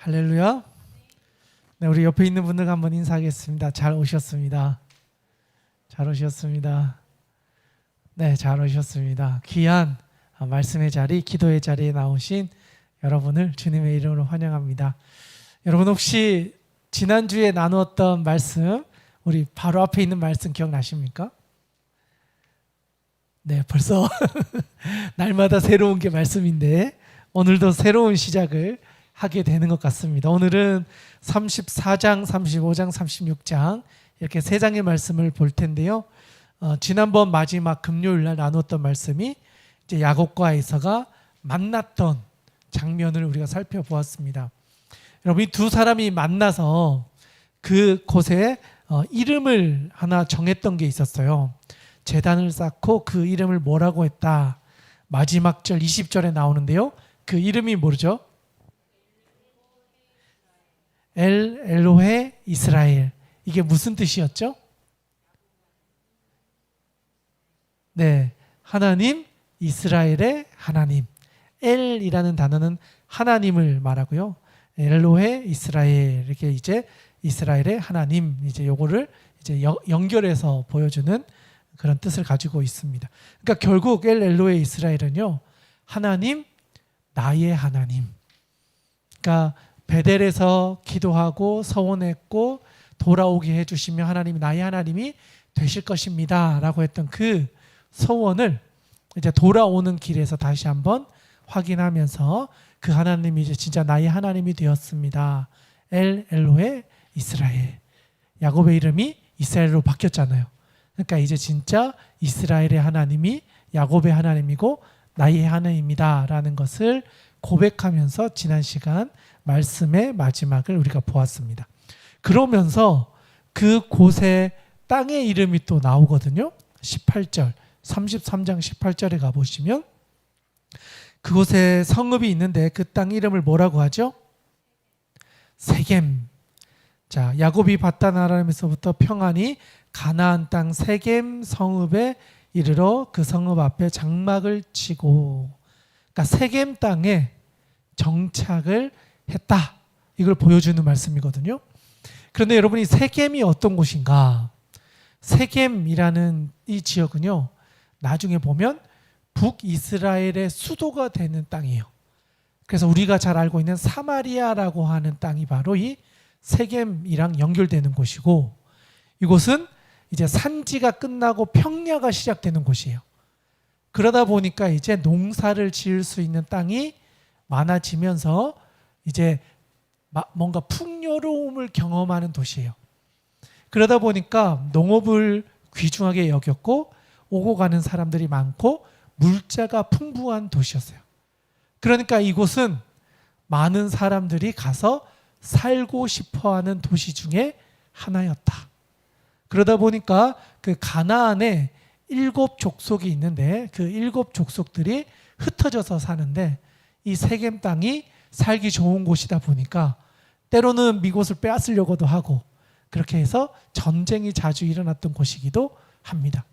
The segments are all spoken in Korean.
할렐루야. 네, 우리 옆에 있는 분들 한번 인사하겠습니다. 잘 오셨습니다. 잘 오셨습니다. 네, 잘 오셨습니다. 귀한 말씀의 자리, 기도의 자리에 나오신 여러분을 주님의 이름으로 환영합니다. 여러분 혹시 지난주에 나누었던 말씀, 우리 바로 앞에 있는 말씀 기억나십니까? 네, 벌써 날마다 새로운 게 말씀인데 오늘도 새로운 시작을 하게 되는 것 같습니다. 오늘은 34장, 35장, 36장 이렇게 세 장의 말씀을 볼 텐데요. 지난번 마지막 금요일 날 나눴던 말씀이 이제 야곱과 에서가 만났던 장면을 우리가 살펴보았습니다. 여러분, 이 두 사람이 만나서 그 곳에 이름을 하나 정했던 게 있었어요. 제단을 쌓고 그 이름을 뭐라고 했다. 마지막 절 20절에 나오는데요. 그 이름이 뭐죠? 엘 엘로헤 이스라엘. 이게 무슨 뜻이었죠? 네, 하나님, 이스라엘의 하나님. 엘이라는 단어는 하나님을 말하고요. 엘로헤 이스라엘, 이렇게 이제 이스라엘의 하나님, 이제 요거를 이제 연결해서 보여주는 그런 뜻을 가지고 있습니다. 그러니까 결국 엘 엘로헤 이스라엘은요, 하나님, 나의 하나님. 그러니까 베델에서 기도하고 서원했고 돌아오게 해주시면 하나님이 나의 하나님이 되실 것입니다 라고 했던 그 서원을 이제 돌아오는 길에서 다시 한번 확인하면서 그 하나님이 이제 진짜 나의 하나님이 되었습니다. 엘 엘로헤 이스라엘. 야곱의 이름이 이스라엘로 바뀌었잖아요. 그러니까 이제 진짜 이스라엘의 하나님이 야곱의 하나님이고 나의 하나님이다 라는 것을 고백하면서 지난 시간 말씀의 마지막을 우리가 보았습니다. 그러면서 그 곳에 땅의 이름이 또 나오거든요. 18절, 33장 18절에 가보시면 그곳에 성읍이 있는데 그 땅 이름을 뭐라고 하죠? 세겜. 자, 야곱이 바단 아람에서부터 평안히 가나안 땅 세겜 성읍에 이르러 그 성읍 앞에 장막을 치고, 그러니까 세겜 땅에 정착을 했다. 이걸 보여주는 말씀이거든요. 그런데 여러분이 세겜이 어떤 곳인가? 세겜이라는 이 지역은요, 나중에 보면 북이스라엘의 수도가 되는 땅이에요. 그래서 우리가 잘 알고 있는 사마리아라고 하는 땅이 바로 이 세겜이랑 연결되는 곳이고, 이곳은 이제 산지가 끝나고 평야가 시작되는 곳이에요. 그러다 보니까 이제 농사를 지을 수 있는 땅이 많아지면서 이제 뭔가 풍요로움을 경험하는 도시예요. 그러다 보니까 농업을 귀중하게 여겼고 오고 가는 사람들이 많고 물자가 풍부한 도시였어요. 그러니까 이곳은 많은 사람들이 가서 살고 싶어하는 도시 중에 하나였다. 그러다 보니까 그 가나안에 7 족속이 있는데 그 7 족속들이 흩어져서 사는데 이 세겜 땅이 살기 좋은 곳이다 보니까 때로는 이곳을 빼앗으려고도 하고 그렇게 해서 전쟁이 자주 일어났던 곳이기도 합니다.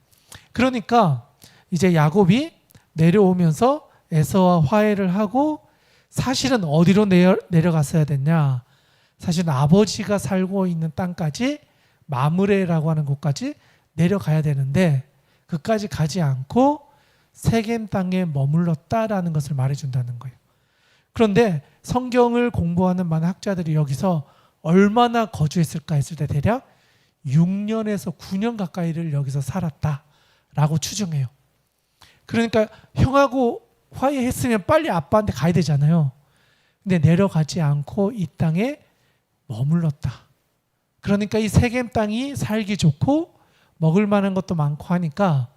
그러니까 이제 야곱이 내려오면서 에서와 화해를 하고 사실은 어디로 내려갔어야 됐냐? 사실 아버지가 살고 있는 땅까지 마므레라고 하는 곳까지 내려가야 되는데 그까지 가지 않고 세겜 땅에 머물렀다라는 것을 말해준다는 거예요. 그런데 성경을 공부하는 많은 학자들이 여기서 얼마나 거주했을까 했을 때 대략 6년에서 9년 가까이를 여기서 살았다라고 추정해요. 그러니까 형하고 화해했으면 빨리 아빠한테 가야 되잖아요. 근데 내려가지 않고 이 땅에 머물렀다. 그러니까 이 세겜 땅이 살기 좋고 먹을 만한 것도 많고 하니까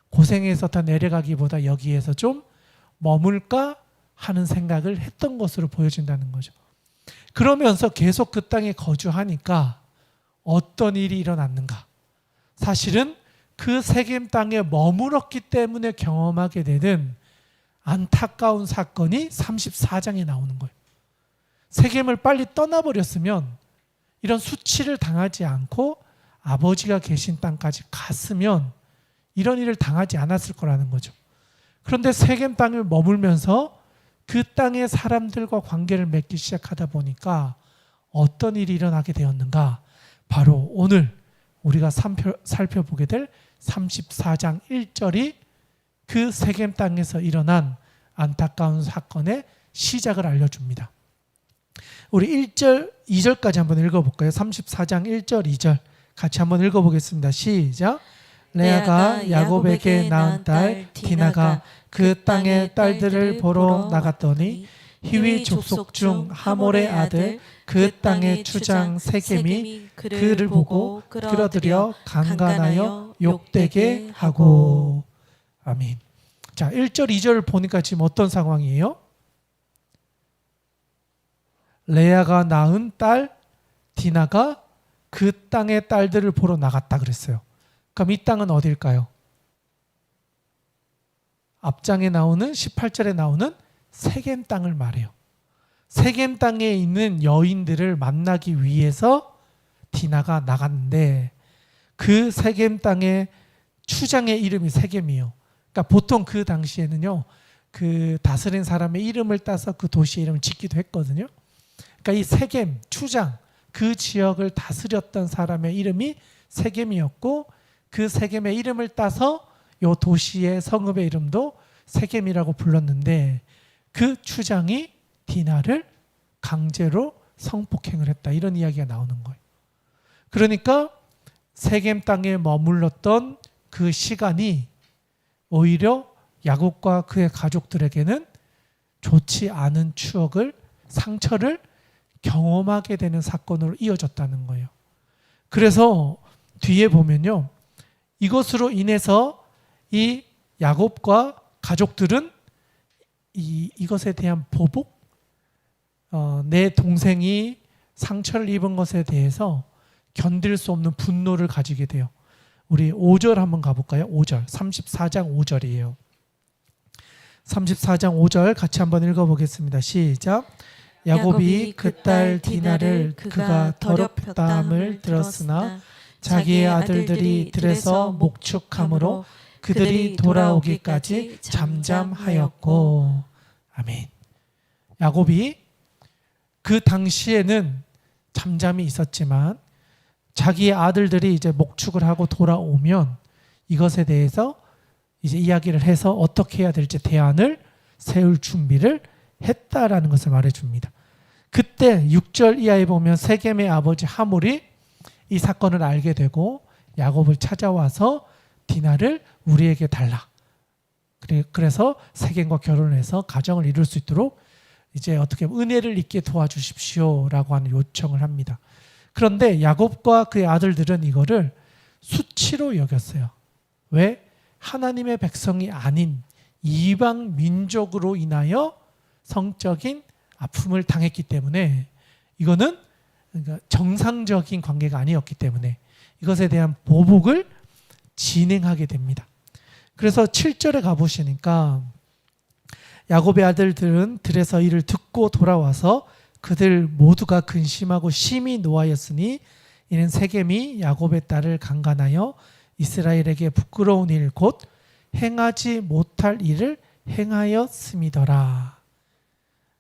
고생해서 더 내려가기보다 여기에서 좀 머물까 하는 생각을 했던 것으로 보여진다는 거죠. 그러면서 계속 그 땅에 거주하니까 어떤 일이 일어났는가? 사실은 그 세겜 땅에 머물렀기 때문에 경험하게 되는 안타까운 사건이 34장에 나오는 거예요. 세겜을 빨리 떠나버렸으면 이런 수치를 당하지 않고 아버지가 계신 땅까지 갔으면 이런 일을 당하지 않았을 거라는 거죠. 그런데 세겜 땅을 머물면서 그 땅의 사람들과 관계를 맺기 시작하다 보니까 어떤 일이 일어나게 되었는가? 바로 오늘 우리가 살펴보게 될 34장 1절이 그 세겜 땅에서 일어난 안타까운 사건의 시작을 알려줍니다. 우리 1절, 2절까지 한번 읽어볼까요? 34장 1절, 2절 같이 한번 읽어보겠습니다. 시작. 레아가 야곱에게 낳은 딸 디나가 그 땅의 딸들을 보러 나갔더니 히위 족속 중 하몰의 아들 그 땅의 추장 세겜이 그를 보고 끌어들여 강간하여 욕되게 하고. 아멘. 자, 1절, 2절을 보니까 지금 어떤 상황이에요? 레아가 낳은 딸 디나가 그 땅의 딸들을 보러 나갔다 그랬어요. 그럼 이 땅은 어딜까요? 앞장에 나오는 18절에 나오는 세겜 땅을 말해요. 세겜 땅에 있는 여인들을 만나기 위해서 디나가 나갔는데 그 세겜 땅의 추장의 이름이 세겜이에요. 그러니까 보통 그 당시에는요, 그 다스린 사람의 이름을 따서 그 도시의 이름을 짓기도 했거든요. 그러니까 이 세겜, 추장, 그 지역을 다스렸던 사람의 이름이 세겜이었고 그 세겜의 이름을 따서 이 도시의 성읍의 이름도 세겜이라고 불렀는데 그 추장이 디나를 강제로 성폭행을 했다. 이런 이야기가 나오는 거예요. 그러니까 세겜 땅에 머물렀던 그 시간이 오히려 야곱과 그의 가족들에게는 좋지 않은 추억을, 상처를 경험하게 되는 사건으로 이어졌다는 거예요. 그래서 뒤에 보면요, 이것으로 인해서 이 야곱과 가족들은 이것에 대한 보복, 내 동생이 상처를 입은 것에 대해서 견딜 수 없는 분노를 가지게 돼요. 우리 5절 한번 가볼까요? 5절, 34장 5절이에요. 34장 5절 같이 한번 읽어보겠습니다. 시작. 야곱이 그 딸 디나를 그가 더럽혔다함을 들었으나 자기의 아들들이 들에서 목축함으로 그들이 돌아오기까지 잠잠하였고. 아멘. 야곱이 그 당시에는 잠잠히 있었지만 자기의 아들들이 이제 목축을 하고 돌아오면 이것에 대해서 이제 이야기를 해서 어떻게 해야 될지 대안을 세울 준비를 했다라는 것을 말해줍니다. 그때 6절 이하에 보면 세겜의 아버지 하몰이 이 사건을 알게 되고 야곱을 찾아와서 디나를 우리에게 달라. 그래서 세겜과 결혼해서 가정을 이룰 수 있도록 이제 어떻게 은혜를 있게 도와주십시오라고 하는 요청을 합니다. 그런데 야곱과 그의 아들들은 이거를 수치로 여겼어요. 왜? 하나님의 백성이 아닌 이방 민족으로 인하여 성적인 아픔을 당했기 때문에 이거는 그러니까 정상적인 관계가 아니었기 때문에 이것에 대한 보복을 진행하게 됩니다. 그래서 7절에 가보시니까 야곱의 아들들은 들에서 이를 듣고 돌아와서 그들 모두가 근심하고 심히 노하였으니 이는 세겜이 야곱의 딸을 강간하여 이스라엘에게 부끄러운 일 곧 행하지 못할 일을 행하였음이더라.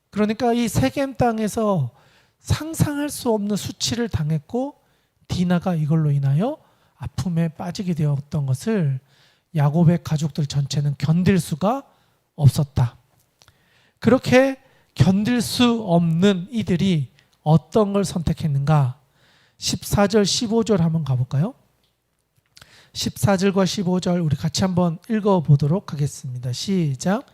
그러니까 이 세겜 땅에서 상상할 수 없는 수치를 당했고 디나가 이걸로 인하여 아픔에 빠지게 되었던 것을 야곱의 가족들 전체는 견딜 수가 없었다. 그렇게 견딜 수 없는 이들이 어떤 걸 선택했는가? 14절, 15절 한번 가볼까요? 14절과 15절 우리 같이 한번 읽어보도록 하겠습니다. 시작.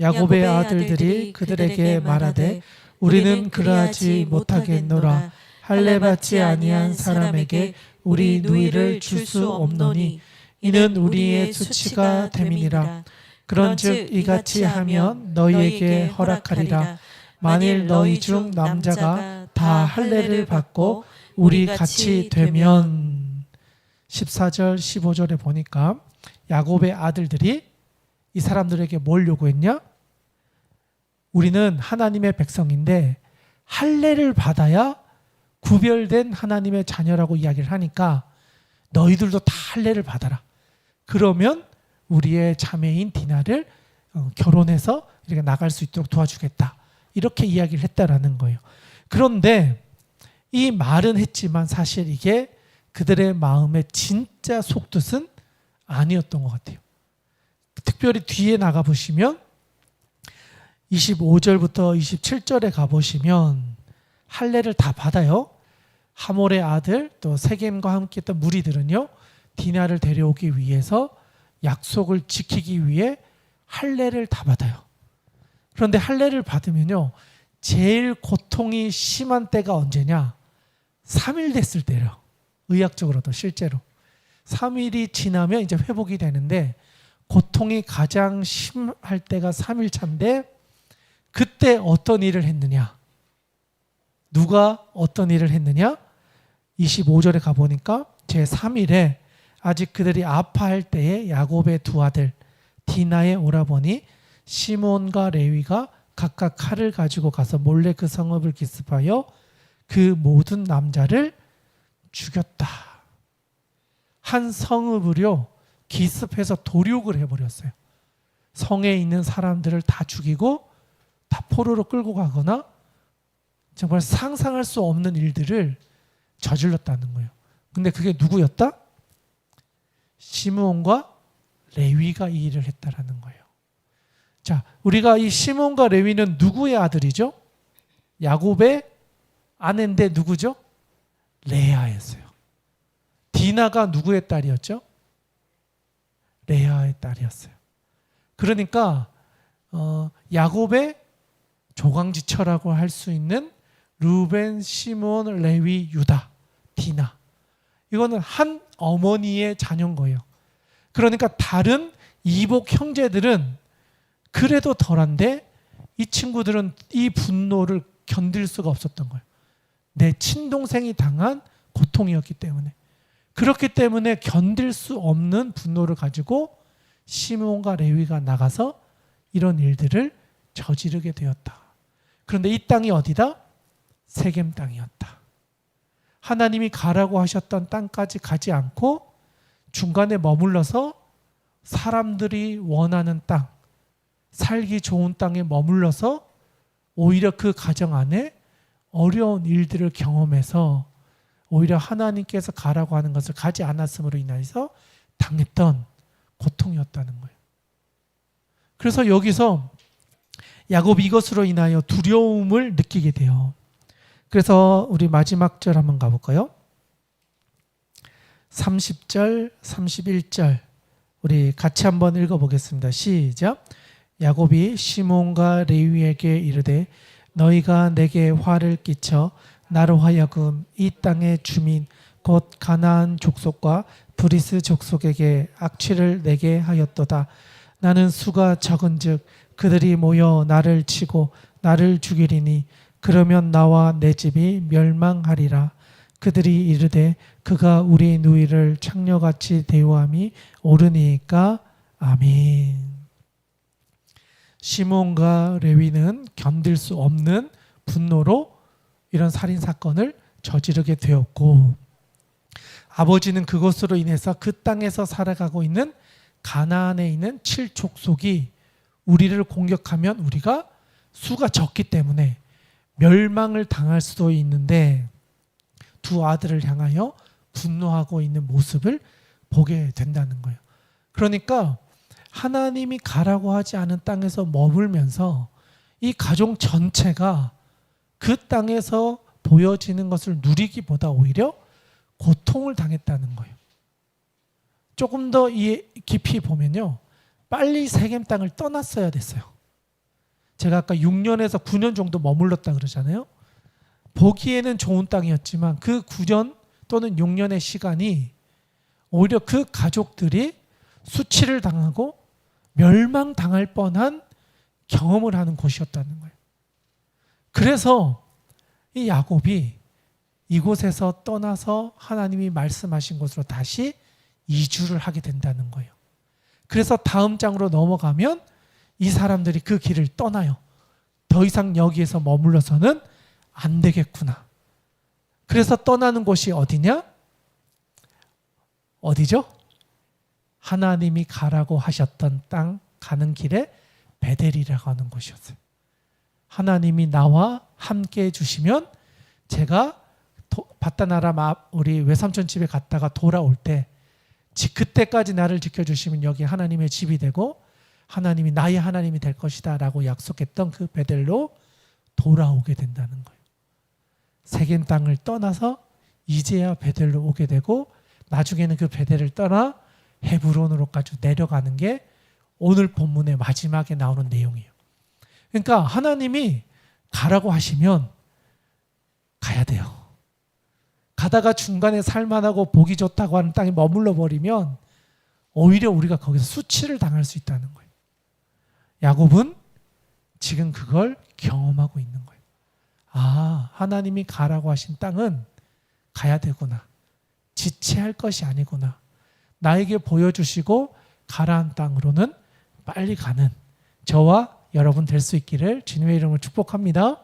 야곱의 아들들이 그들에게 말하되 우리는 그러하지 못하겠노라. 할례 받지 아니한 사람에게 우리 누이를 줄 수 없노니 이는 우리의 수치가 됨이니라. 그런즉 이같이 하면 너희에게 허락하리라. 만일 너희 중 남자가 다 할례를 받고 우리 같이 되면. 14절 15절에 보니까 야곱의 아들들이 이 사람들에게 뭘 요구했냐? 우리는 하나님의 백성인데 할례를 받아야 구별된 하나님의 자녀라고 이야기를 하니까 너희들도 다 할례를 받아라. 그러면 우리의 자매인 디나를 결혼해서 이렇게 나갈 수 있도록 도와주겠다. 이렇게 이야기를 했다라는 거예요. 그런데 이 말은 했지만 사실 이게 그들의 마음의 진짜 속뜻은 아니었던 것 같아요. 특별히 뒤에 나가보시면 25절부터 27절에 가보시면 할례를 다 받아요. 하몰의 아들 또 세겜과 함께 했던 무리들은요, 디나를 데려오기 위해서 약속을 지키기 위해 할례를 다 받아요. 그런데 할례를 받으면요, 제일 고통이 심한 때가 언제냐? 3일 됐을 때요. 의학적으로도 실제로 3일이 지나면 이제 회복이 되는데, 고통이 가장 심할 때가 3일 차인데, 그때 어떤 일을 했느냐? 누가 어떤 일을 했느냐? 25절에 가보니까 제3일에 아직 그들이 아파할 때에 야곱의 두 아들 디나의 오라버니 시몬과 레위가 각각 칼을 가지고 가서 몰래 그 성읍을 기습하여 그 모든 남자를 죽였다. 한 성읍을요 기습해서 도륙을 해버렸어요. 성에 있는 사람들을 다 죽이고 다 포로로 끌고 가거나 정말 상상할 수 없는 일들을 저질렀다는 거예요. 근데 그게 누구였다? 시므온과 레위가 이 일을 했다라는 거예요. 자, 우리가 이 시몬과 레위는 누구의 아들이죠? 야곱의 아내인데 누구죠? 레아였어요. 디나가 누구의 딸이었죠? 레아의 딸이었어요. 그러니까 야곱의 조강지처라고 할 수 있는 루벤, 시몬, 레위, 유다, 디나, 이거는 한 어머니의 자녀인 거예요. 그러니까 다른 이복 형제들은 그래도 덜한데 이 친구들은 이 분노를 견딜 수가 없었던 거예요. 내 친동생이 당한 고통이었기 때문에. 그렇기 때문에 견딜 수 없는 분노를 가지고 시몬과 레위가 나가서 이런 일들을 저지르게 되었다. 그런데 이 땅이 어디다? 세겜 땅이었다. 하나님이 가라고 하셨던 땅까지 가지 않고 중간에 머물러서 사람들이 원하는 땅, 살기 좋은 땅에 머물러서 오히려 그 가정 안에 어려운 일들을 경험해서 오히려 하나님께서 가라고 하는 것을 가지 않았음으로 인해서 당했던 고통이었다는 거예요. 그래서 여기서 야곱이 이것으로 인하여 두려움을 느끼게 돼요. 그래서 우리 마지막 절 한번 가볼까요? 30절, 31절 우리 같이 한번 읽어보겠습니다. 시작. 야곱이 시몬과 레위에게 이르되 너희가 내게 화를 끼쳐 나로 하여금 이 땅의 주민 곧 가나안 족속과 브리스 족속에게 악취를 내게 하였도다. 나는 수가 적은즉 그들이 모여 나를 치고 나를 죽이리니 그러면 나와 내 집이 멸망하리라. 그들이 이르되 그가 우리 누이를 창녀같이 대우함이 옳으니까. 아멘. 시몬과 레위는 견딜 수 없는 분노로 이런 살인 사건을 저지르게 되었고, 아버지는 그것으로 인해서 그 땅에서 살아가고 있는 가나안에 있는 7족속이 우리를 공격하면 우리가 수가 적기 때문에 멸망을 당할 수도 있는데 두 아들을 향하여 분노하고 있는 모습을 보게 된다는 거예요. 그러니까 하나님이 가라고 하지 않은 땅에서 머물면서 이 가족 전체가 그 땅에서 보여지는 것을 누리기보다 오히려 고통을 당했다는 거예요. 조금 더 깊이 보면요, 빨리 세겜 땅을 떠났어야 됐어요. 제가 아까 6년에서 9년 정도 머물렀다 그러잖아요. 보기에는 좋은 땅이었지만 그 9년 또는 6년의 시간이 오히려 그 가족들이 수치를 당하고 멸망당할 뻔한 경험을 하는 곳이었다는 거예요. 그래서 이 야곱이 이곳에서 떠나서 하나님이 말씀하신 곳으로 다시 이주를 하게 된다는 거예요. 그래서 다음 장으로 넘어가면 이 사람들이 그 길을 떠나요. 더 이상 여기에서 머물러서는 안 되겠구나. 그래서 떠나는 곳이 어디냐? 어디죠? 하나님이 가라고 하셨던 땅 가는 길에 베델이라고 하는 곳이었어요. 하나님이 나와 함께 해주시면 제가 바다나라 우리 외삼촌 집에 갔다가 돌아올 때 그때까지 나를 지켜주시면 여기 하나님의 집이 되고 하나님이 나의 하나님이 될 것이다 라고 약속했던 그 베델로 돌아오게 된다는 거예요. 세겜 땅을 떠나서 이제야 베델로 오게 되고 나중에는 그 베델을 떠나 헤브론으로까지 내려가는 게 오늘 본문의 마지막에 나오는 내용이에요. 그러니까 하나님이 가라고 하시면 가야 돼요. 가다가 중간에 살만하고 보기 좋다고 하는 땅에 머물러 버리면 오히려 우리가 거기서 수치를 당할 수 있다는 거예요. 야곱은 지금 그걸 경험하고 있는 거예요. 아, 하나님이 가라고 하신 땅은 가야 되구나. 지체할 것이 아니구나. 나에게 보여주시고 가라한 땅으로는 빨리 가는 저와 여러분 될 수 있기를 주님의 이름으로 축복합니다.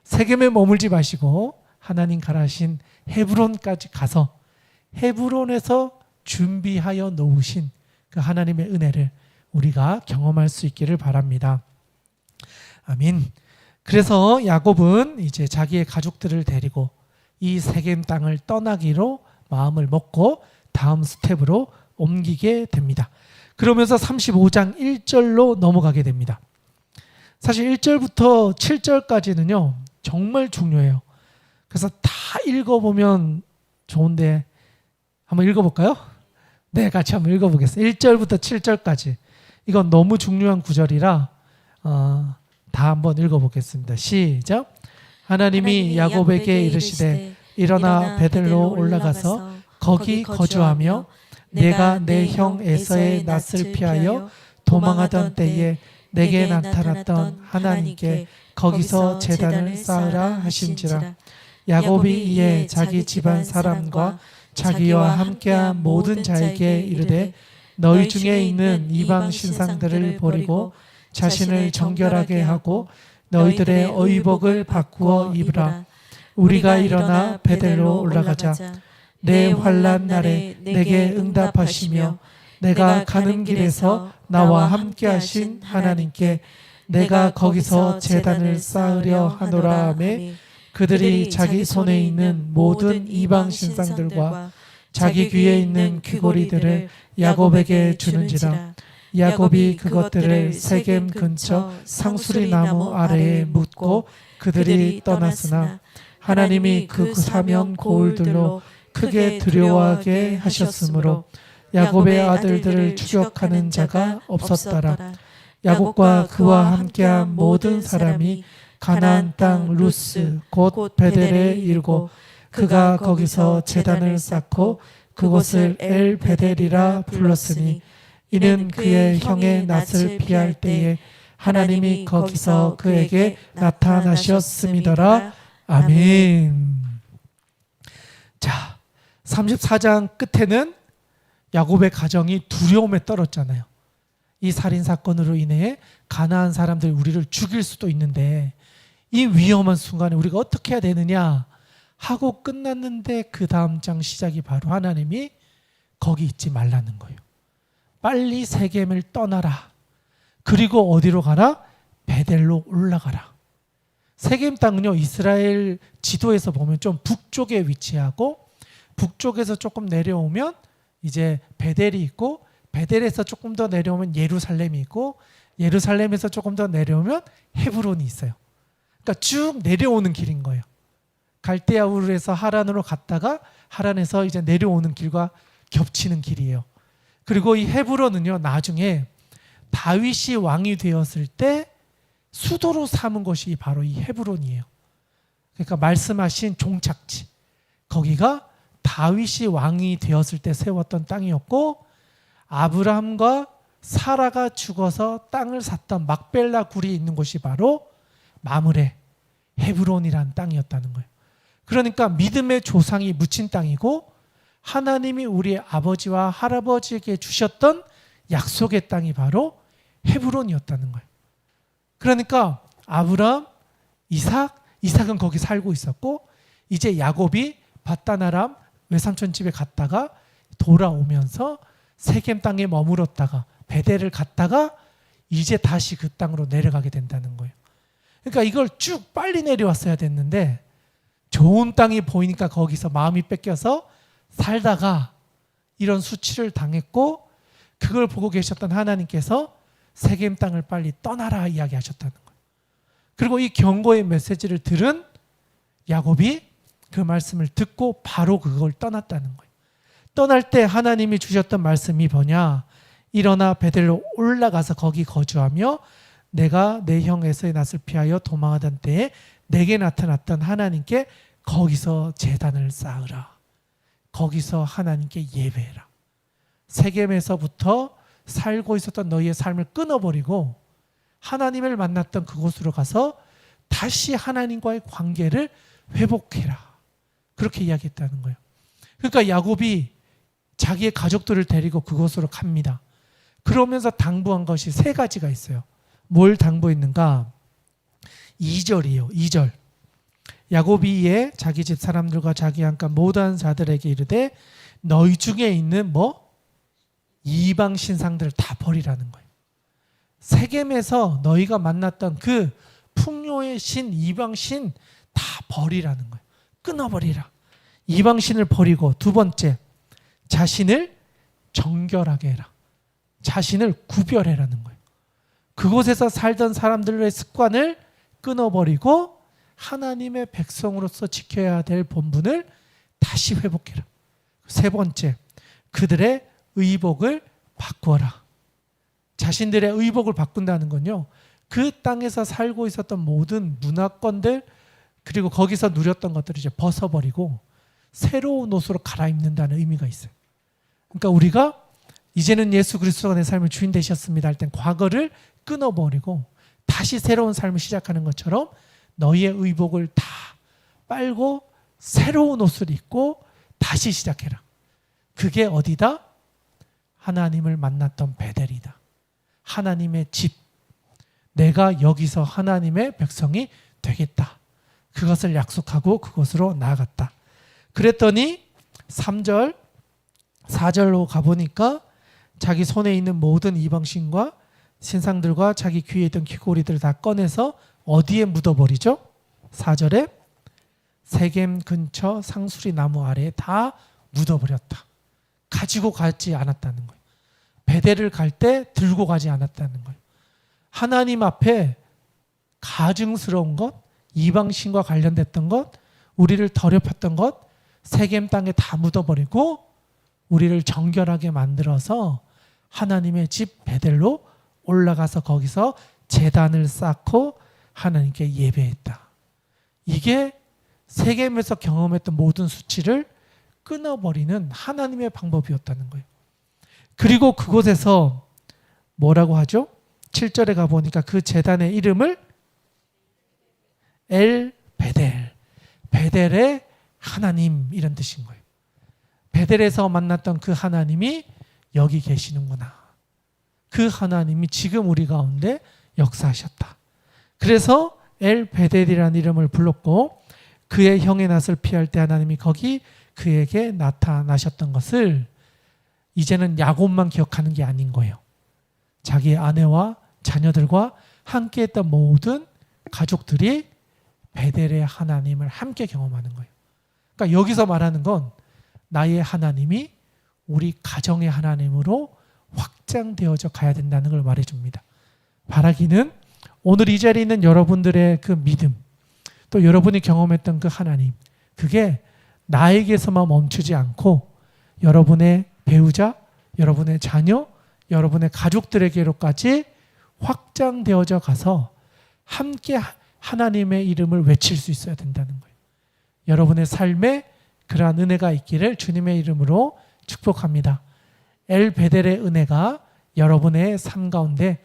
세겜에 머물지 마시고 하나님 가라 하신 헤브론까지 가서 헤브론에서 준비하여 놓으신 그 하나님의 은혜를 우리가 경험할 수 있기를 바랍니다. 아멘. 그래서 야곱은 이제 자기의 가족들을 데리고 이 세겜 땅을 떠나기로 마음을 먹고 다음 스텝으로 옮기게 됩니다. 그러면서 35장 1절로 넘어가게 됩니다. 사실 1절부터 7절까지는요 정말 중요해요. 그래서 다 읽어보면 좋은데 한번 읽어볼까요? 네, 같이 한번 읽어보겠습니다. 1절부터 7절까지 이건 너무 중요한 구절이라 다 한번 읽어보겠습니다. 시작. 하나님이 야곱에게 이르시되 일어나 베델로 올라가서 거기 거주하며 내가 내 형 에서의 낯을 피하여 도망하던 때에 내게 나타났던 하나님께 거기서 제단을 쌓으라 하신지라. 야곱이 이에 자기 집안 사람과 자기와 함께한 모든 자에게 이르되 너희 중에 있는 이방 신상들을 버리고 자신을 정결하게 하고 너희들의 의복을 바꾸어 입으라. 우리가 일어나 베델로 올라가자. 내 환난 날에 내게 응답하시며 내가 가는 길에서 나와 함께 하신 하나님께 내가 거기서 제단을 쌓으려 하노라 하매 그들이 자기 손에 있는 모든 이방 신상들과 자기 귀에 있는 귀고리들을 야곱에게 주는지라. 야곱이 그것들을 세겜 근처 상수리 나무 아래에 묻고 그들이 떠났으나 하나님이 그 사면 고울들로 크게 두려워하게 하셨으므로 야곱의 아들들을 추격하는 자가 없었더라. 야곱과 그와 함께한 모든 사람이 가나안 땅 루스 곧 베델에 이르고 그가 거기서 제단을 쌓고 그곳을 엘 베델이라 불렀으니 이는 그의 형의 낯을 피할 때에 하나님이 거기서 그에게 나타나셨음이더라. 아멘. 자, 34장 끝에는 야곱의 가정이 두려움에 떨었잖아요. 이 살인사건으로 인해 가나안 사람들이 우리를 죽일 수도 있는데 이 위험한 순간에 우리가 어떻게 해야 되느냐 하고 끝났는데 그 다음 장 시작이 바로 하나님이 거기 있지 말라는 거예요. 빨리 세겜을 떠나라. 그리고 어디로 가라? 베델로 올라가라. 세겜 땅은요 이스라엘 지도에서 보면 좀 북쪽에 위치하고 북쪽에서 조금 내려오면 이제 베델이 있고 베델에서 조금 더 내려오면 예루살렘이 있고 예루살렘에서 조금 더 내려오면 헤브론이 있어요. 그러니까 쭉 내려오는 길인 거예요. 갈대아우르에서 하란으로 갔다가 하란에서 이제 내려오는 길과 겹치는 길이에요. 그리고 이 헤브론은요 나중에 다윗이 왕이 되었을 때 수도로 삼은 것이 바로 이 헤브론이에요. 그러니까 말씀하신 종착지 거기가 다윗이 왕이 되었을 때 세웠던 땅이었고 아브라함과 사라가 죽어서 땅을 샀던 막벨라 굴이 있는 곳이 바로 마므레 헤브론이라는 땅이었다는 거예요. 그러니까 믿음의 조상이 묻힌 땅이고 하나님이 우리 아버지와 할아버지에게 주셨던 약속의 땅이 바로 헤브론이었다는 거예요. 그러니까 아브라함, 이삭은 거기 살고 있었고 이제 야곱이 밧다나람 외삼촌 집에 갔다가 돌아오면서 세겜 땅에 머물었다가 베델을 갔다가 이제 다시 그 땅으로 내려가게 된다는 거예요. 그러니까 이걸 쭉 빨리 내려왔어야 됐는데 좋은 땅이 보이니까 거기서 마음이 뺏겨서 살다가 이런 수치를 당했고, 그걸 보고 계셨던 하나님께서 세겜 땅을 빨리 떠나라 이야기하셨다는 거예요. 그리고 이 경고의 메시지를 들은 야곱이 그 말씀을 듣고 바로 그걸 떠났다는 거예요. 떠날 때 하나님이 주셨던 말씀이 뭐냐? 일어나 베델로 올라가서 거기 거주하며 내가 내 형 에서의 낯을 피하여 도망하던 때에 내게 나타났던 하나님께 거기서 제단을 쌓으라. 거기서 하나님께 예배해라. 세겜에서부터 살고 있었던 너희의 삶을 끊어버리고 하나님을 만났던 그곳으로 가서 다시 하나님과의 관계를 회복해라. 그렇게 이야기했다는 거예요. 그러니까 야곱이 자기의 가족들을 데리고 그곳으로 갑니다. 그러면서 당부한 것이 세 가지가 있어요. 뭘 당부했는가? 2절이에요. 2절. 야곱이 이에 자기 집 사람들과 자기 안과 모든 자들에게 이르되 너희 중에 있는 이방 신상들을 다 버리라는 거예요. 세겜에서 너희가 만났던 그 풍요의 신, 이방 신 다 버리라는 거예요. 끊어버리라. 이방 신을 버리고, 두 번째, 자신을 정결하게 해라. 자신을 구별해라는 거예요. 그곳에서 살던 사람들의 습관을 끊어버리고 하나님의 백성으로서 지켜야 될 본분을 다시 회복해라. 세 번째, 그들의 의복을 바꾸어라. 자신들의 의복을 바꾼다는 건요, 그 땅에서 살고 있었던 모든 문화권들, 그리고 거기서 누렸던 것들을 이제 벗어버리고 새로운 옷으로 갈아입는다는 의미가 있어요. 그러니까 우리가 이제는 예수 그리스도가 내 삶의 주인 되셨습니다 할 땐 과거를 끊어버리고 다시 새로운 삶을 시작하는 것처럼 너희의 의복을 다 빨고 새로운 옷을 입고 다시 시작해라. 그게 어디다? 하나님을 만났던 베델이다. 하나님의 집. 내가 여기서 하나님의 백성이 되겠다. 그것을 약속하고 그곳으로 나아갔다. 그랬더니 3절, 4절로 가보니까 자기 손에 있는 모든 이방신과 신상들과 자기 귀에 있던 귀고리들을 다 꺼내서 어디에 묻어버리죠? 4절에 세겜 근처 상수리 나무 아래에 다 묻어버렸다. 가지고 가지 않았다는 거예요. 베델을 갈 때 들고 가지 않았다는 거예요. 하나님 앞에 가증스러운 것, 이방신과 관련됐던 것, 우리를 더럽혔던 것, 세겜 땅에 다 묻어버리고 우리를 정결하게 만들어서 하나님의 집 베델로 올라가서 거기서 제단을 쌓고 하나님께 예배했다. 이게 세겜에서 경험했던 모든 수치를 끊어버리는 하나님의 방법이었다는 거예요. 그리고 그곳에서 뭐라고 하죠? 7절에 가보니까 그 제단의 이름을 엘 베델, 베델의 하나님, 이런 뜻인 거예요. 베델에서 만났던 그 하나님이 여기 계시는구나. 그 하나님이 지금 우리 가운데 역사하셨다. 그래서 엘 베델이라는 이름을 불렀고, 그의 형의 낯을 피할 때 하나님이 거기 그에게 나타나셨던 것을 이제는 야곱만 기억하는 게 아닌 거예요. 자기의 아내와 자녀들과 함께했던 모든 가족들이 베델의 하나님을 함께 경험하는 거예요. 그러니까 여기서 말하는 건 나의 하나님이 우리 가정의 하나님으로 확장되어져 가야 된다는 걸 말해줍니다. 바라기는 오늘 이 자리에 있는 여러분들의 그 믿음, 또 여러분이 경험했던 그 하나님, 그게 나에게서만 멈추지 않고 여러분의 배우자, 여러분의 자녀, 여러분의 가족들에게로까지 확장되어져 가서 함께 하나님의 이름을 외칠 수 있어야 된다는 거예요. 여러분의 삶에 그러한 은혜가 있기를 주님의 이름으로 축복합니다. 엘 베델의 은혜가 여러분의 삶 가운데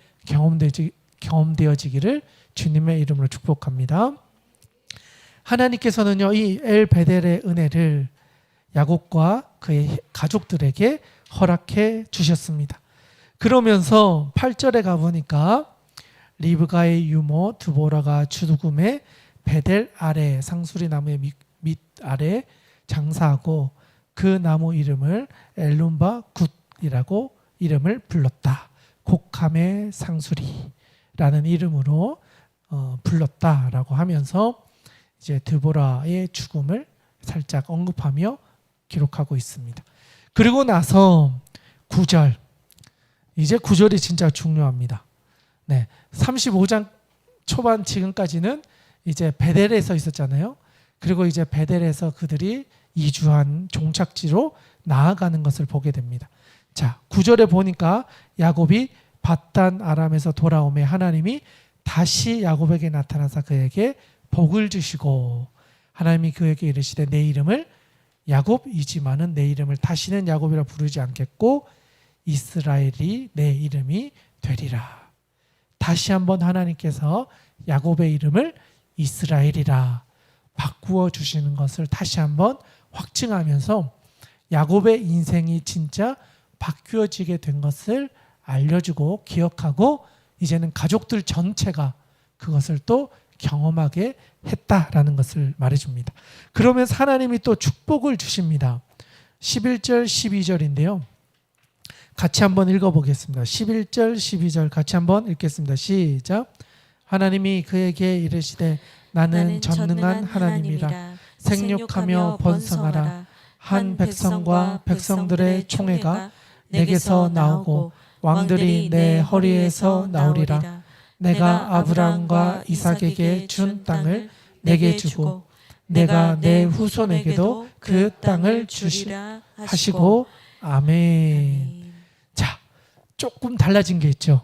경험되어지기를 주님의 이름으로 축복합니다. 하나님께서는요, 이 엘 베델의 은혜를 야곱과 그의 가족들에게 허락해 주셨습니다. 그러면서 8절에 가보니까 리브가의 유모 드보라가 죽음에 베델 아래 상수리 나무의 밑 아래 장사하고 그 나무 이름을 엘룬바 굿이라고 이름을 불렀다. 곡함의 상수리라는 이름으로 불렀다라고 하면서 이제 드보라의 죽음을 살짝 언급하며 기록하고 있습니다. 그리고 나서 9절, 이제 9절이 진짜 중요합니다. 네, 35장 초반 지금까지는 이제 베델에서 있었잖아요. 그리고 이제 베델에서 그들이 이주한 종착지로 나아가는 것을 보게 됩니다. 자, 9절에 보니까 야곱이 밧단 아람에서 돌아오매 하나님이 다시 야곱에게 나타나서 그에게 복을 주시고 하나님이 그에게 이르시되 내 이름을 야곱이지만은 내 이름을 다시는 야곱이라 부르지 않겠고 이스라엘이 내 이름이 되리라. 다시 한번 하나님께서 야곱의 이름을 이스라엘이라 바꾸어 주시는 것을 다시 한번 확증하면서 야곱의 인생이 진짜 바뀌어지게 된 것을 알려주고 기억하고 이제는 가족들 전체가 그것을 또 경험하게 했다라는 것을 말해줍니다. 그러면서 하나님이 또 축복을 주십니다. 11절 12절인데요. 같이 한번 읽어보겠습니다. 11절 12절 같이 한번 읽겠습니다. 시작. 하나님이 그에게 이르시되 나는 전능한 하나님이라 생육하며 번성하라. 한 백성과 백성들의 총회가 내게서 나오고 왕들이 내 허리에서 나오리라. 내가 아브라함과 이삭에게 준 땅을 내게 주고 내가 내 후손에게도 그 땅을 주시라 하시고 아멘. 자, 조금 달라진 게 있죠.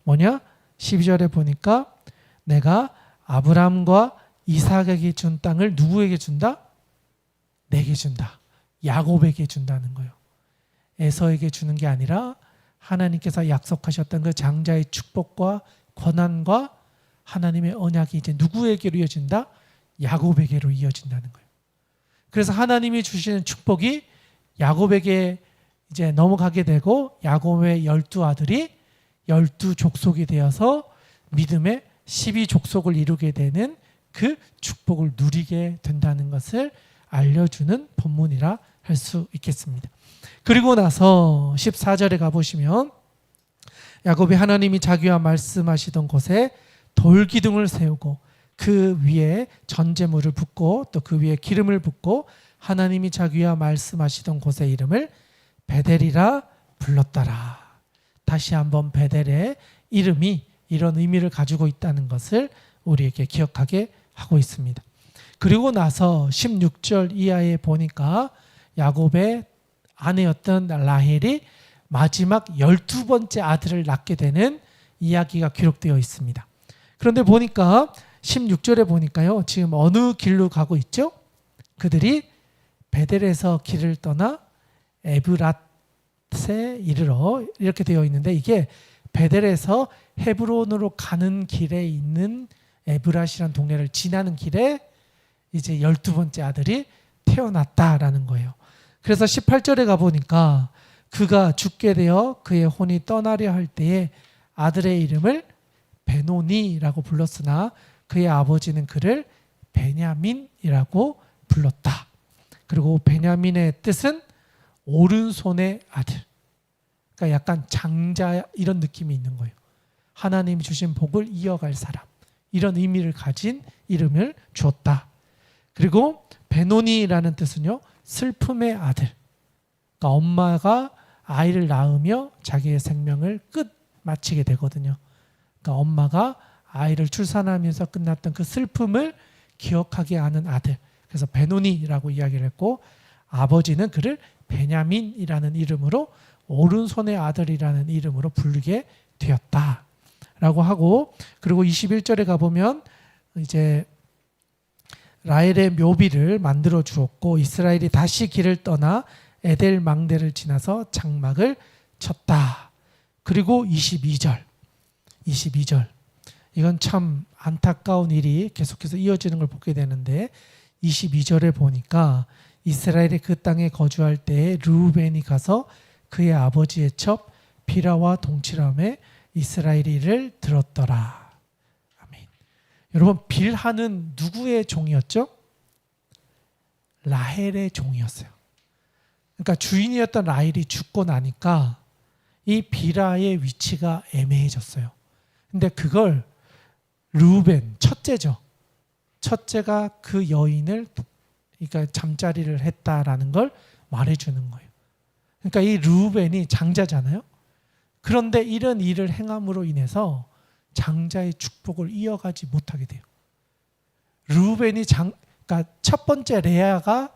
뭐냐? 12절에 보니까 내가 아브라함과 이삭에게 준 땅을 누구에게 준다? 내게 준다. 야곱에게 준다는 거예요. 에서에게 주는 게 아니라 하나님께서 약속하셨던 그 장자의 축복과 권한과 하나님의 언약이 이제 누구에게로 이어진다? 야곱에게로 이어진다는 거예요. 그래서 하나님이 주시는 축복이 야곱에게 이제 넘어가게 되고 야곱의 12아들이 12족속이 되어서 믿음의 12족속을 이루게 되는 그 축복을 누리게 된다는 것을 알려주는 본문이라 할 수 있겠습니다. 그리고 나서 14절에 가보시면 야곱이 하나님이 자기와 말씀하시던 곳에 돌기둥을 세우고 그 위에 전제물을 붓고 또 그 위에 기름을 붓고 하나님이 자기와 말씀하시던 곳의 이름을 베델이라 불렀더라. 다시 한번 베델의 이름이 이런 의미를 가지고 있다는 것을 우리에게 기억하게 하고 있습니다. 그리고 나서 16절 이하에 보니까 야곱의 아내였던 라헬이 마지막 12번째 아들을 낳게 되는 이야기가 기록되어 있습니다. 그런데 보니까 16절에 보니까요. 지금 어느 길로 가고 있죠? 그들이 베델에서 길을 떠나 에브랏에 이르러 이렇게 되어 있는데 이게 베델에서 헤브론으로 가는 길에 있는 에브랏이라는 동네를 지나는 길에 이제 12번째 아들이 태어났다라는 거예요. 그래서 18절에 가보니까 그가 죽게 되어 그의 혼이 떠나려 할 때에 아들의 이름을 베노니라고 불렀으나 그의 아버지는 그를 베냐민이라고 불렀다. 그리고 베냐민의 뜻은 오른손의 아들. 그러니까 약간 장자 이런 느낌이 있는 거예요. 하나님이 주신 복을 이어갈 사람. 이런 의미를 가진 이름을 주었다. 그리고 베노니라는 뜻은요. 슬픔의 아들. 그러니까 엄마가 아이를 낳으며 자기의 생명을 끝 마치게 되거든요. 그러니까 엄마가 아이를 출산하면서 끝났던 그 슬픔을 기억하게 하는 아들. 그래서 베노니라고 이야기를 했고 아버지는 그를 베냐민이라는 이름으로 오른손의 아들이라는 이름으로 부르게 되었다라고 하고 그리고 21절에 가보면 이제 라헬의 묘비를 만들어 주었고 이스라엘이 다시 길을 떠나 에델 망대를 지나서 장막을 쳤다. 그리고 22절 이건 참 안타까운 일이 계속해서 이어지는 걸 보게 되는데 22절에 보니까 이스라엘이 그 땅에 거주할 때에 르우벤이 가서 그의 아버지의 첩 비라와 동칠함에 이스라엘이 이를 들었더라. 아멘. 여러분 빌하는 누구의 종이었죠? 라헬의 종이었어요. 그러니까 주인이었던 라헬이 죽고 나니까 이 비라의 위치가 애매해졌어요. 근데 그걸 르우벤, 첫째죠. 첫째가 그 여인을, 그러니까 잠자리를 했다라는 걸 말해주는 거예요. 그러니까 이 르우벤이 장자잖아요. 그런데 이런 일을 행함으로 인해서 장자의 축복을 이어가지 못하게 돼요. 르우벤이 그러니까 첫 번째 레아가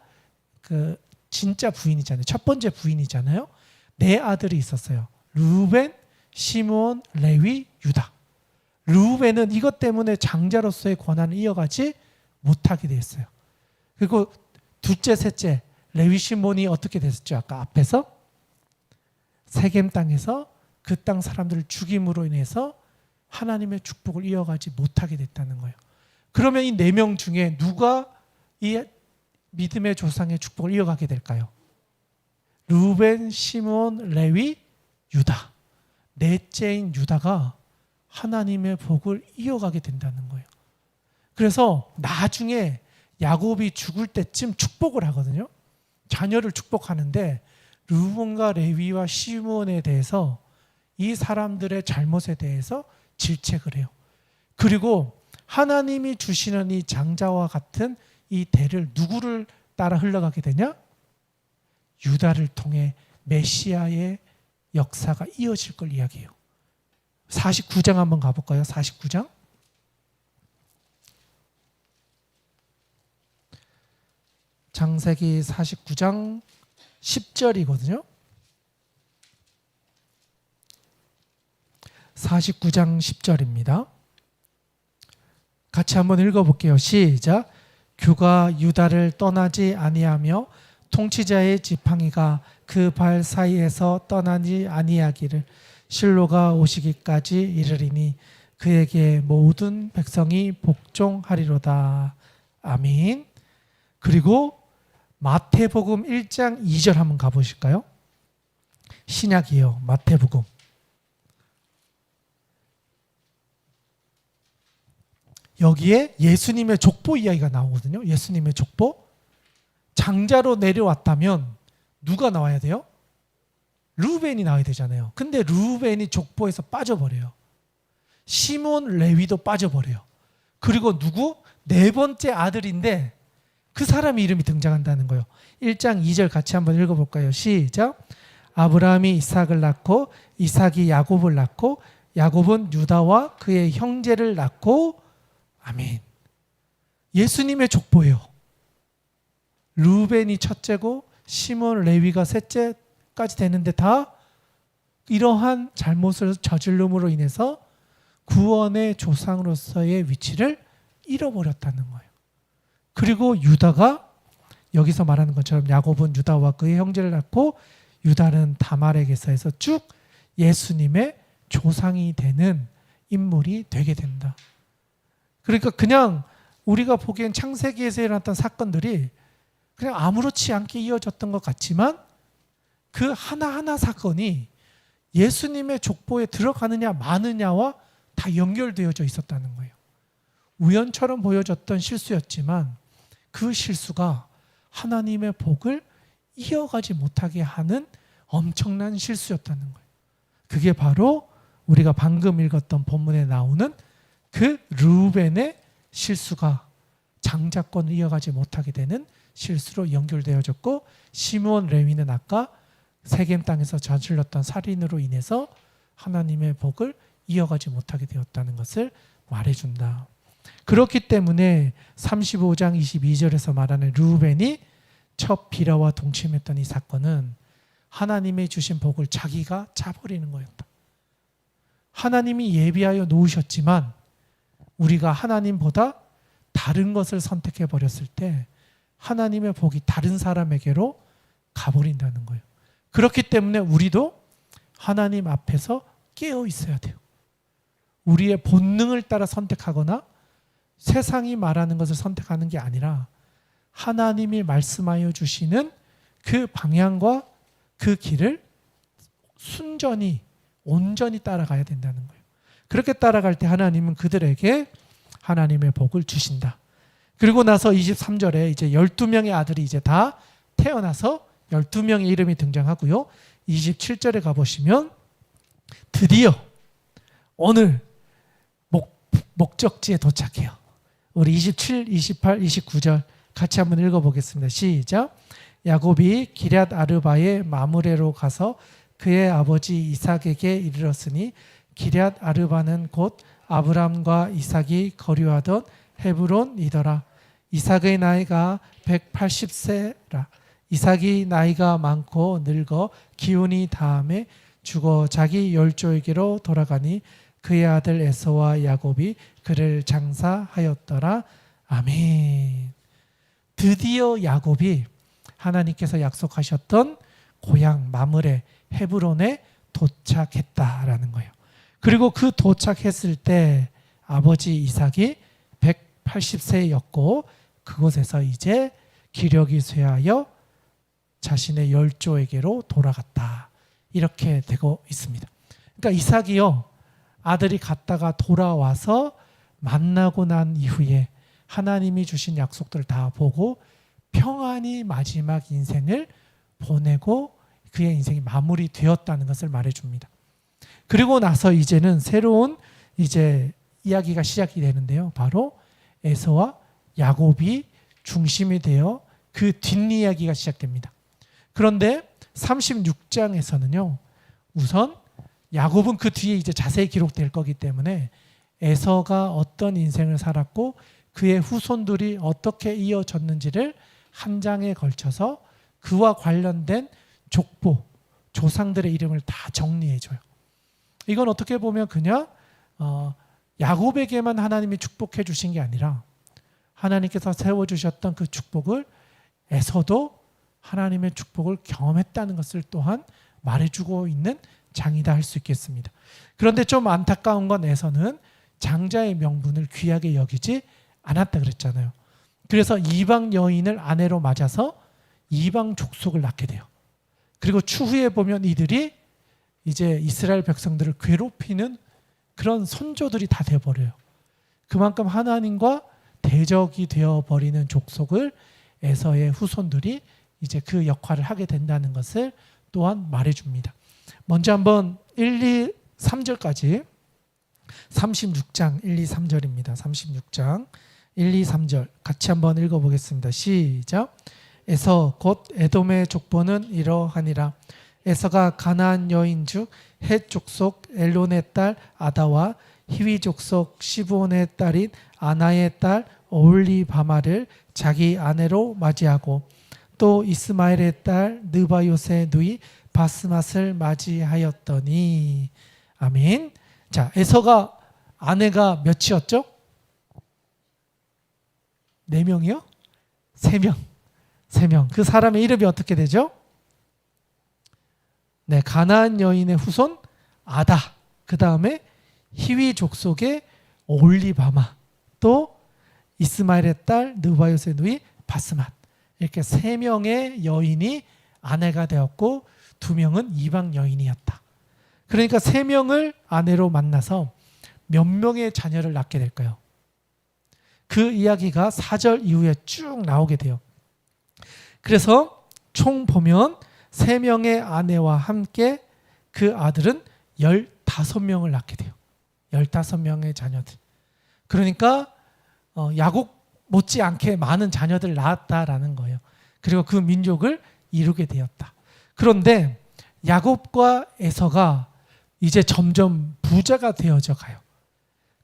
그 진짜 부인이잖아요. 첫 번째 부인이잖아요. 네 아들이 있었어요. 르우벤, 시므온, 레위, 유다. 르우벤은 이것 때문에 장자로서의 권한을 이어가지 못하게 됐어요. 그리고 둘째, 셋째 레위, 시므온이 어떻게 됐었죠? 아까 앞에서 세겜 땅에서 그 땅 사람들을 죽임으로 인해서 하나님의 축복을 이어가지 못하게 됐다는 거예요. 그러면 이 4명 중에 누가 이 믿음의 조상의 축복을 이어가게 될까요? 르우벤, 시므온, 레위, 유다. 넷째인 유다가 하나님의 복을 이어가게 된다는 거예요. 그래서 나중에 야곱이 죽을 때쯤 축복을 하거든요. 자녀를 축복하는데 르우벤과 레위와 시므온에 대해서 이 사람들의 잘못에 대해서 질책을 해요. 그리고 하나님이 주시는 이 장자와 같은 이 대를 누구를 따라 흘러가게 되냐? 유다를 통해 메시아의 역사가 이어질 걸 이야기해요. 49장 한번 가볼까요? 49장. 창세기 49장 10절이거든요. 49장 10절입니다. 같이 한번 읽어볼게요. 시작. 규가 유다를 떠나지 아니하며 통치자의 지팡이가 그 발 사이에서 떠나지 아니하기를 실로가 오시기까지 이르리니 그에게 모든 백성이 복종하리로다. 아멘. 그리고 마태복음 1장 2절 한번 가보실까요? 신약이에요. 마태복음. 여기에 예수님의 족보 이야기가 나오거든요. 예수님의 족보. 장자로 내려왔다면 누가 나와야 돼요? 르우벤이 나와야 되잖아요. 근데 르우벤이 족보에서 빠져버려요. 시몬, 레위도 빠져버려요. 그리고 누구? 네 번째 아들인데 그 사람 이름이 등장한다는 거예요. 1장 2절 같이 한번 읽어볼까요? 시작. 아브라함이 이삭을 낳고 이삭이 야곱을 낳고 야곱은 유다와 그의 형제를 낳고 아멘. 예수님의 족보예요. 르우벤이 첫째고 시몬, 레위가 셋째까지 되는데 다 이러한 잘못을 저질름으로 인해서 구원의 조상으로서의 위치를 잃어버렸다는 거예요. 그리고 유다가 여기서 말하는 것처럼 야곱은 유다와 그의 형제를 낳고 유다는 다말에게서 해서 쭉 예수님의 조상이 되는 인물이 되게 된다. 그러니까 그냥 우리가 보기엔 창세기에서 일어났던 사건들이 그냥 아무렇지 않게 이어졌던 것 같지만 그 하나하나 사건이 예수님의 족보에 들어가느냐 마느냐와 다 연결되어져 있었다는 거예요. 우연처럼 보여졌던 실수였지만 그 실수가 하나님의 복을 이어가지 못하게 하는 엄청난 실수였다는 거예요. 그게 바로 우리가 방금 읽었던 본문에 나오는 그 르우벤의 실수가 장자권을 이어가지 못하게 되는 실수로 연결되어졌고, 시므온, 레위는 아까 세겜 땅에서 저질렀던 살인으로 인해서 하나님의 복을 이어가지 못하게 되었다는 것을 말해준다. 그렇기 때문에 35장 22절에서 말하는 르우벤이 첫 비라와 동침했던 이 사건은 하나님의 주신 복을 자기가 차버리는 거였다. 하나님이 예비하여 놓으셨지만 우리가 하나님보다 다른 것을 선택해 버렸을 때 하나님의 복이 다른 사람에게로 가버린다는 거예요. 그렇기 때문에 우리도 하나님 앞에서 깨어 있어야 돼요. 우리의 본능을 따라 선택하거나 세상이 말하는 것을 선택하는 게 아니라 하나님이 말씀하여 주시는 그 방향과 그 길을 순전히 온전히 따라가야 된다는 거예요. 그렇게 따라갈 때 하나님은 그들에게 하나님의 복을 주신다. 그리고 나서 23절에 이제 12명의 아들이 이제 다 태어나서 12명의 이름이 등장하고요. 27절에 가보시면 드디어 오늘 목적지에 도착해요. 우리 27, 28, 29절 같이 한번 읽어보겠습니다. 시작. 야곱이 기럇 아르바의 마므레로 가서 그의 아버지 이삭에게 이르렀으니 기럇 아르바는 곧 아브람과 이삭이 거류하던 헤브론이더라. 이삭의 나이가 180세라. 이삭이 나이가 많고 늙어 기운이 다함에 죽어 자기 열조에게로 돌아가니 그의 아들 에서와 야곱이 그를 장사하였더라. 아멘. 드디어 야곱이 하나님께서 약속하셨던 고향 마므레 헤브론에 도착했다라는 거예요. 그리고 그 도착했을 때 아버지 이삭이 180세였고 그곳에서 이제 기력이 쇠하여 자신의 열조에게로 돌아갔다. 이렇게 되고 있습니다. 그러니까 이삭이요, 아들이 갔다가 돌아와서 만나고 난 이후에 하나님이 주신 약속들을 다 보고 평안히 마지막 인생을 보내고 그의 인생이 마무리되었다는 것을 말해줍니다. 그리고 나서 이제는 새로운 이제 이야기가 시작이 되는데요. 바로 에서와 야곱이 중심이 되어 그 뒷이야기가 시작됩니다. 그런데 36장에서는요. 우선 야곱은 그 뒤에 이제 자세히 기록될 거기 때문에 에서가 어떤 인생을 살았고 그의 후손들이 어떻게 이어졌는지를 한 장에 걸쳐서 그와 관련된 족보, 조상들의 이름을 다 정리해줘요. 이건 어떻게 보면 그냥 야곱에게만 하나님이 축복해 주신 게 아니라 하나님께서 세워주셨던 그 축복을 에서도 하나님의 축복을 경험했다는 것을 또한 말해주고 있는 장이다 할 수 있겠습니다. 그런데 좀 안타까운 건 에서는 장자의 명분을 귀하게 여기지 않았다 그랬잖아요. 그래서 이방 여인을 아내로 맞아서 이방 족속을 낳게 돼요. 그리고 추후에 보면 이들이 이제 이스라엘 백성들을 괴롭히는 그런 선조들이 다 되어버려요. 그만큼 하나님과 대적이 되어버리는 족속을 에서의 후손들이 이제 그 역할을 하게 된다는 것을 또한 말해줍니다. 먼저 한번 1, 2, 3절까지 36장 1, 2, 3절입니다. 36장 1, 2, 3절 같이 한번 읽어보겠습니다. 시작. 에서 곧 에돔의 족보는 이러하니라. 에서가 가나안 여인 중 헷 족속 엘론의 딸 아다와 히위 족속 시브온의 딸인 아나의 딸 오홀리바마를 자기 아내로 맞이하고 또 이스마엘의 딸 느바요스의 누이 바스맛을 맞이하였더니 아멘. 자, 에서가 아내가 몇이었죠? 4명이요? 3명. 3명. 그 사람의 이름이 어떻게 되죠? 네, 가나안 여인의 후손 아다. 그 다음에 히위 족속의 올리바마. 또 이스마엘의 딸 느바요스의 누이 바스맛. 이렇게 3명의 여인이 아내가 되었고 2명은 이방 여인이었다. 그러니까 3명을 아내로 만나서 몇 명의 자녀를 낳게 될까요? 그 이야기가 4절 이후에 쭉 나오게 돼요. 그래서 총 보면 3명의 아내와 함께 그 아들은 15명을 낳게 돼요. 15명의 자녀들. 그러니까 야곱 못지않게 많은 자녀들을 낳았다라는 거예요. 그리고 그 민족을 이루게 되었다. 그런데 야곱과 에서가 이제 점점 부자가 되어져 가요.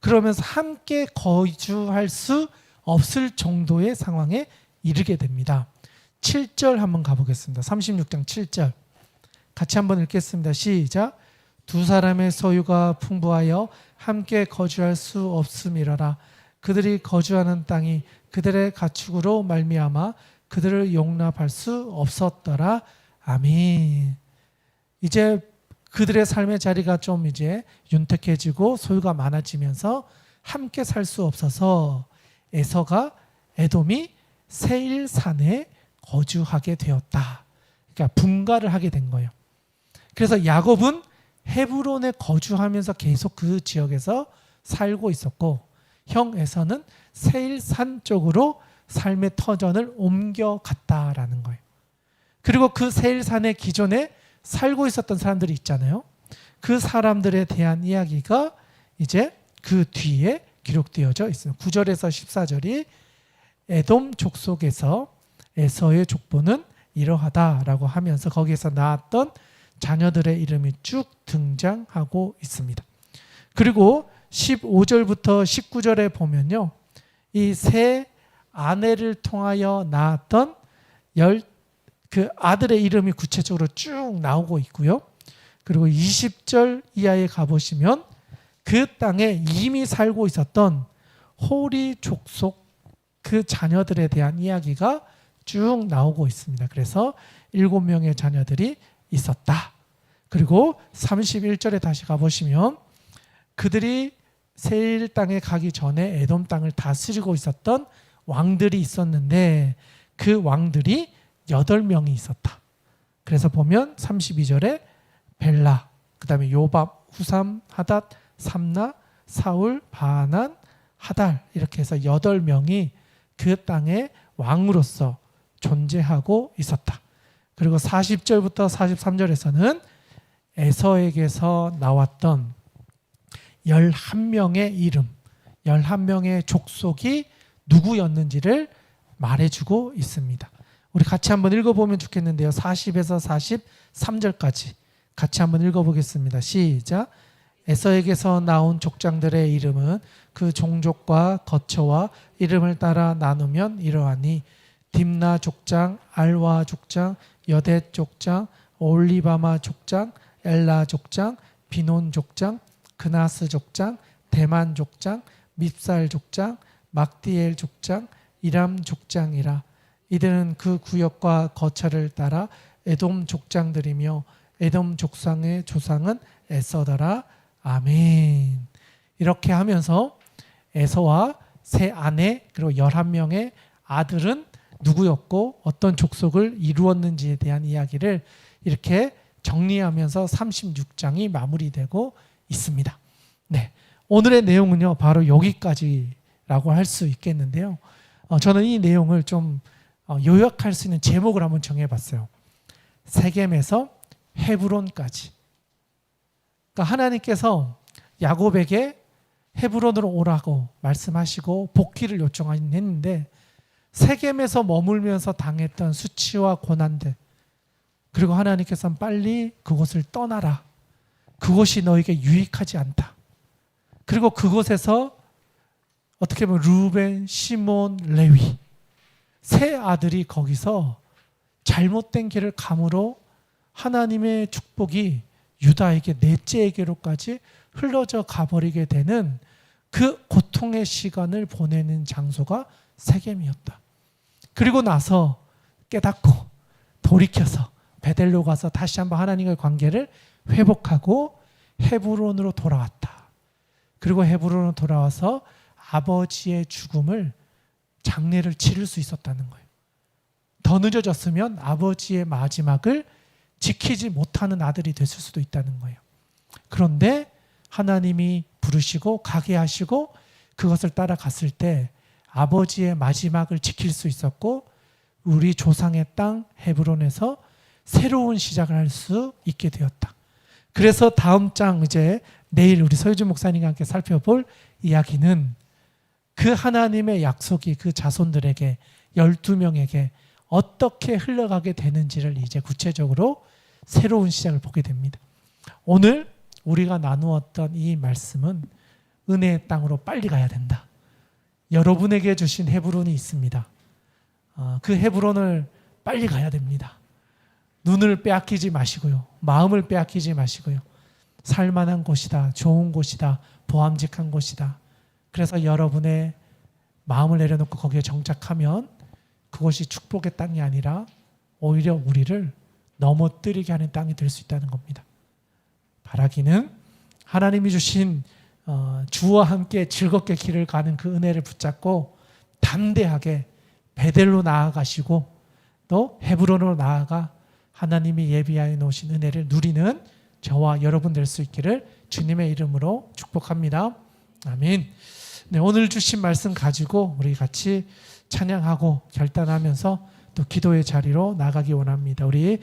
그러면서 함께 거주할 수 없을 정도의 상황에 이르게 됩니다. 7절 한번 가보겠습니다. 36장 7절 같이 한번 읽겠습니다. 시작. 두 사람의 소유가 풍부하여 함께 거주할 수 없음이라라. 그들이 거주하는 땅이 그들의 가축으로 말미암아 그들을 용납할 수 없었더라. 아멘. 이제 그들의 삶의 자리가 좀 이제 윤택해지고 소유가 많아지면서 함께 살 수 없어서 에서가 에돔이 세일산에 거주하게 되었다. 그러니까 분가를 하게 된 거예요. 그래서 야곱은 헤브론에 거주하면서 계속 그 지역에서 살고 있었고 형 에서는 세일산 쪽으로 삶의 터전을 옮겨갔다라는 거예요. 그리고 그 세일산의 기존에 살고 있었던 사람들이 있잖아요. 그 사람들에 대한 이야기가 이제 그 뒤에 기록되어져 있습니다. 9절에서 14절이 에돔 족속에서 에서의 족보는 이러하다라고 하면서 거기에서 나왔던 자녀들의 이름이 쭉 등장하고 있습니다. 그리고 15절부터 19절에 보면요, 이 세 아내를 통하여 낳았던 그 아들의 이름이 구체적으로 쭉 나오고 있고요. 그리고 20절 이하에 가보시면 그 땅에 이미 살고 있었던 호리 족속 그 자녀들에 대한 이야기가 쭉 나오고 있습니다. 그래서 7명의 자녀들이 있었다. 그리고 31절에 다시 가보시면 그들이 세일 땅에 가기 전에 에돔 땅을 다스리고 있었던 왕들이 있었는데 그 왕들이 8명이 있었다. 그래서 보면 32절에 벨라, 그 다음에 요밥, 후삼, 하닷, 삼나, 사울, 바하난, 하달 이렇게 해서 8명이 그 땅의 왕으로서 존재하고 있었다. 그리고 40절부터 43절에서는 에서에게서 나왔던 11명의 이름, 11명의 족속이 누구였는지를 말해주고 있습니다. 우리 같이 한번 읽어보면 좋겠는데요. 40에서 43절까지 같이 한번 읽어보겠습니다. 시작. 에서에게서 나온 족장들의 이름은 그 종족과 거처와 이름을 따라 나누면 이러하니 딥나 족장, 알와 족장, 여댓 족장, 올리바마 족장, 엘라 족장, 비논 족장, 그나스 족장, 대만 족장, 밉살 족장, 막디엘 족장, 이람 족장이라. 이들은 그 구역과 거처를 따라 에돔 족장들이며 에돔 족상의 조상은 에서더라. 아멘. 이렇게 하면서 에서와 세 아내 그리고 11명의 아들은 누구였고 어떤 족속을 이루었는지에 대한 이야기를 이렇게 정리하면서 36장이 마무리되고 있습니다. 네, 오늘의 내용은요 바로 여기까지라고 할 수 있겠는데요. 저는 이 내용을 좀 요약할 수 있는 제목을 한번 정해봤어요. 세겜에서 헤브론까지. 그러니까 하나님께서 야곱에게 헤브론으로 오라고 말씀하시고 복귀를 요청하긴 했는데 세겜에서 머물면서 당했던 수치와 고난들, 그리고 하나님께서는 빨리 그곳을 떠나라. 그곳이 너에게 유익하지 않다. 그리고 그곳에서 어떻게 보면 루벤, 시몬, 레위 세 아들이 거기서 잘못된 길을 감으로 하나님의 축복이 유다에게 넷째에게로까지 흘러져 가버리게 되는 그 고통의 시간을 보내는 장소가 세겜이었다. 그리고 나서 깨닫고 돌이켜서 베델로 가서 다시 한번 하나님과의 관계를 회복하고 헤브론으로 돌아왔다. 그리고 헤브론으로 돌아와서 아버지의 죽음을 장례를 치를 수 있었다는 거예요. 더 늦어졌으면 아버지의 마지막을 지키지 못하는 아들이 됐을 수도 있다는 거예요. 그런데 하나님이 부르시고 가게 하시고 그것을 따라갔을 때 아버지의 마지막을 지킬 수 있었고 우리 조상의 땅 헤브론에서 새로운 시작을 할 수 있게 되었다. 그래서 다음 장 이제 내일 우리 서유준 목사님과 함께 살펴볼 이야기는 그 하나님의 약속이 그 자손들에게 12명에게 어떻게 흘러가게 되는지를 이제 구체적으로 새로운 시작을 보게 됩니다. 오늘 우리가 나누었던 이 말씀은 은혜의 땅으로 빨리 가야 된다. 여러분에게 주신 헤브론이 있습니다. 그 헤브론을 빨리 가야 됩니다. 눈을 빼앗기지 마시고요. 마음을 빼앗기지 마시고요. 살만한 곳이다. 좋은 곳이다. 보암직한 곳이다. 그래서 여러분의 마음을 내려놓고 거기에 정착하면 그것이 축복의 땅이 아니라 오히려 우리를 넘어뜨리게 하는 땅이 될 수 있다는 겁니다. 바라기는 하나님이 주신 주와 함께 즐겁게 길을 가는 그 은혜를 붙잡고 담대하게 베델로 나아가시고 또 헤브론으로 나아가 하나님이 예비하여 놓으신 은혜를 누리는 저와 여러분 될 수 있기를 주님의 이름으로 축복합니다. 아멘. 네, 오늘 주신 말씀 가지고 우리 같이 찬양하고 결단하면서 또 기도의 자리로 나가기 원합니다. 우리